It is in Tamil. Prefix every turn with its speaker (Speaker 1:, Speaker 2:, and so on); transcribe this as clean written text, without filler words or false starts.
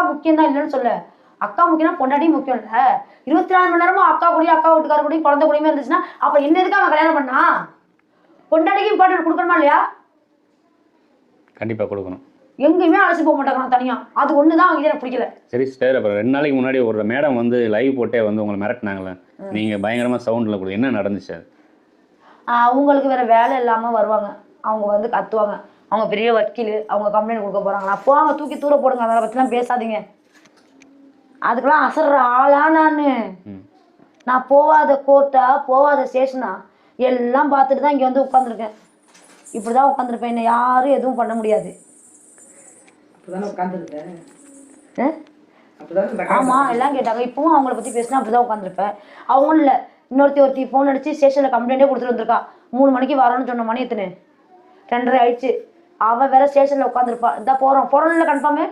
Speaker 1: முக்கியம் தான் இல்லைன்னு சொல்ல. அக்கா முக்கியம்னா பொண்டாட்டியும் முக்கியம் இல்லை. 24 மணி நேரமும் அக்கா கூடயும் அக்கா வீட்டுக்கார கூடயும் குழந்தை கூடயுமே இருந்துச்சுன்னா அப்ப என்ன எதுக்கு அவன் கல்யாணம் பண்ணா? பொண்டாட்டிக்கு இம்பார்ட்டன்ட் கொடுக்கணுமா இல்லையா?
Speaker 2: கண்டிப்பா கொடுக்கணும்.
Speaker 1: எங்கேயுமே அழைச்சி போக மாட்டாங்க தனியா. அது ஒண்ணுதான் அவங்க எனக்கு பிடிக்கல.
Speaker 2: சரி சார், அப்புறம் 2 நாளைக்கு முன்னாடி ஒரு மேடம் வந்து லைவ் போட்டே வந்து உங்களை மிரட்டினாங்களே, நீங்க பயங்கரமா சவுண்ட்ல கொடுங்க, என்ன நடந்துச்சு அது?
Speaker 1: அவங்களுக்கு வேற வேலை இல்லாம வருவாங்க. அவங்க வந்து கத்துவாங்க. அவங்க பெரிய வக்கீல், அவங்க கம்ப்ளைண்ட் கொடுக்க போறாங்களா, போவாங்க தூக்கி தூர போடுங்க, அதை பத்திலாம் பேசாதீங்க. அதுக்கெல்லாம் அசர்ற ஆளா நான் போவாத கோர்ட்டா போவாத ஸ்டேஷனா எல்லாம் பார்த்துட்டு தான் இங்க வந்து உட்காந்துருக்கேன். இப்படிதான் உட்காந்துருப்பேன். என்ன யாரும் எதுவும் பண்ண முடியாது. ஆமா எல்லாம் கேட்டாங்க. இப்பவும் அவங்கள பத்தி பேசினா அப்படிதான் உட்காந்துருப்பேன். அவங்களும் இல்ல, ஒருத்தி போன் அடிச்சு ஸ்டேஷன்ல கம்ப்ளைண்டே கொடுத்துட்டு வந்திருக்கா. 3 மணிக்கு வரணும்னு சொன்ன மணி எத்தனை? 2:30 ஆயிடுச்சு. அவ வேற ஸ்டேஷன்ல உட்காந்துருப்பா. இதான் போறோம் இல்ல கன்ஃபார்மே.